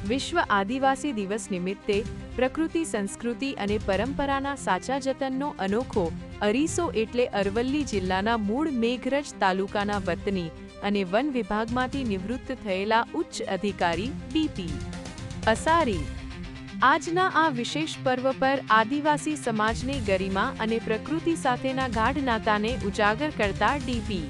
વિશ્વ આદિવાસી દિવસ નિમિત્તે પ્રકૃતિ, સંસ્કૃતિ અને પરંપરાના સાચા જતનનો અનોખો અરીસો એટલે અરવલ્લી જિલ્લાના મૂળ મેઘરજ તાલુકાના વતની અને વન વિભાગમાંથી નિવૃત્ત થયેલા ઉચ્ચ અધિકારી ડીપી અસારી. આજના આ વિશેષ પર્વ પર આદિવાસી સમાજની ગરિમા અને પ્રકૃતિ સાથેના ગાઢ નાતાને ઉજાગર કરતા ડીપી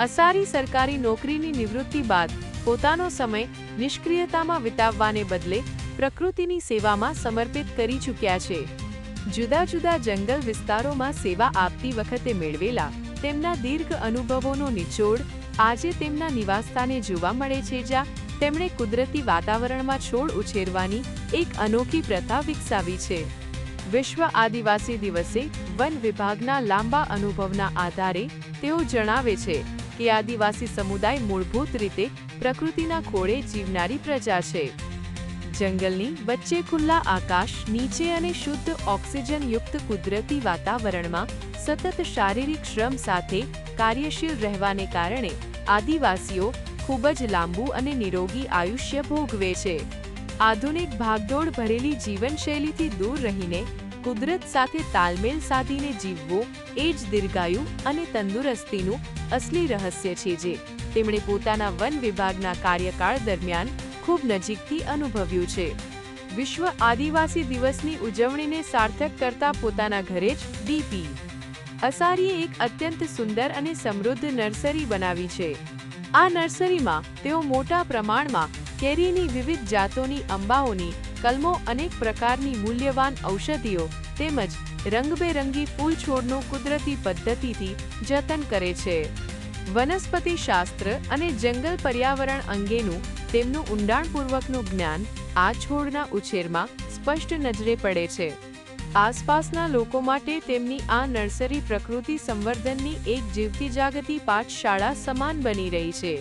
અસારી સરકારી નોકરીની નિવૃત્તિ બાદ પોતાનો સમય નિષ્ક્રિયતામાં વિતાવવાને બદલે પ્રકૃતિની સેવામાં સમર્પિત કરી ચૂક્યા છે. જુદા જુદા જંગલ વિસ્તારોમાં સેવા આપતી વખતે મેળવેલા તેમના દીર્ઘ અનુભવોનો નિચોડ આજે તેમના નિવાસસ્થાને જોવા મળે છે, જ્યાં તેમણે કુદરતી વાતાવરણમાં છોડ ઉછેરવાની એક અનોખી પ્રથા વિકસાવી છે. વિશ્વ આદિવાસી દિવસે વન વિભાગના લાંબા અનુભવના આધારે તેઓ જણાવે છે કે આદિવાસી સમુદાય મૂળભૂત રીતે પ્રકૃતિના ખોળે જીવનારી પ્રજા છે. જંગલની વચ્ચે ખુલ્લા આકાશ નીચે અને શુદ્ધ ઓક્સિજનયુક્ત કુદરતી વાતાવરણમાં સતત શારીરિક શ્રમ સાથે કાર્યશીલ રહેવાને કારણે આદિવાસીઓ ખૂબ જ લાંબુ અને નિરોગી આયુષ્ય ભોગવે છે. આધુનિક ભાગદોડ ભરેલી જીવનશૈલીથી દૂર રહીને કુદરત સાથે તાલમેલ સાધીને જીવવું એ જ દીર્ઘાયુ અને તંદુરસ્તીનું અસલી રહસ્ય છે, જે તેમણે પોતાના વન વિભાગના કાર્યકાળ દરમિયાન ખૂબ નજીકથી અનુભવ્યું છે. વિશ્વ આદિવાસી દિવસની ઉજવણીને સાર્થક કરતા પોતાના ઘરે જ ડીપી અસારીએ એક અત્યંત સુંદર અને સમૃદ્ધ નર્સરી બનાવી છે. આ નર્સરીમાં તેઓ મોટા પ્રમાણમાં કેરીની વિવિધ જાતોની અંબાઓની કલમો, અનેક પ્રકારની મૂલ્યવાન ઔષધિઓ તેમજ રંગબેરંગી ફૂલ છોડનું કુદરતી પદ્ધતિથી જતન કરે છે. વનસ્પતિ શાસ્ત્ર અને જંગલ પર્યાવરણ અંગેનું તેમનું ઊંડાણપૂર્વકનું જ્ઞાન આ છોડના ઉછેરમાં સ્પષ્ટ નજરે પડે છે. આસપાસના લોકો માટે તેમની આ નર્સરી પ્રકૃતિ સંવર્ધનની એક જીવતી જાગતી પાઠશાળા સમાન બની રહી છે.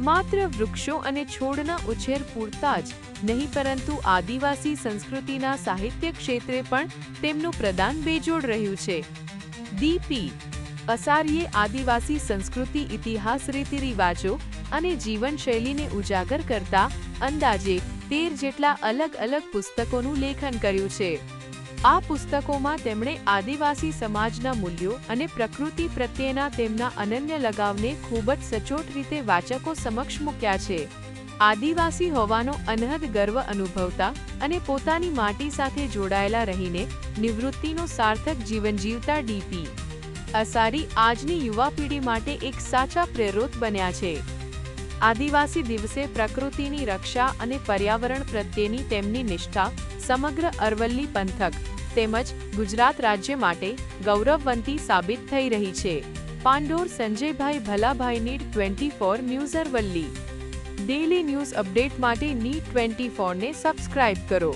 માત્ર વૃક્ષો અને છોડના ઉછેર પૂરતા જ નહીં, પરંતુ આદિવાસી સંસ્કૃતિના સાહિત્ય ક્ષેત્રે પણ તેમનું પ્રદાન બેજોડ રહ્યું છે. ડીપી અસારીએ આદિવાસી સંસ્કૃતિ, ઇતિહાસ, રીતિરિવાજો અને જીવનશૈલીને ઉજાગર કરતા અંદાજે 13 જેટલા અલગ અલગ પુસ્તકોનું લેખન કર્યું છે. આ પુસ્તકોમાં તેમણે આદિવાસી સમાજના મૂલ્યો અને પ્રકૃતિ પ્રત્યેના તેમના અનન્ય લગાવને ખૂબ જ સચોટ રીતે વાચકો સમક્ષ મૂક્યા છે. આદિવાસી હોવાનો અનહદ ગર્વ અનુભવતા અને પોતાની માટી સાથે જોડાયેલા રહીને નિવૃત્તિનો સાર્થક જીવન જીવતા ડીપી અસારી આજની યુવા પેઢી માટે એક સાચા પ્રેરક બન્યા છે. આદિવાસી દિવસે પ્રકૃતિની રક્ષા અને પર્યાવરણ પ્રત્યેની તેમની નિષ્ઠા સમગ્ર અરવલ્લી પંથક તેમજ ગુજરાત રાજ્ય માટે ગૌરવવંતી સાબિત થઈ રહી છે. Pandor Sanjaybhai Bhalabhai need 24 news Aravalli. Daily news update માટે નીડ 24 ને સબસ્ક્રાઇબ કરો.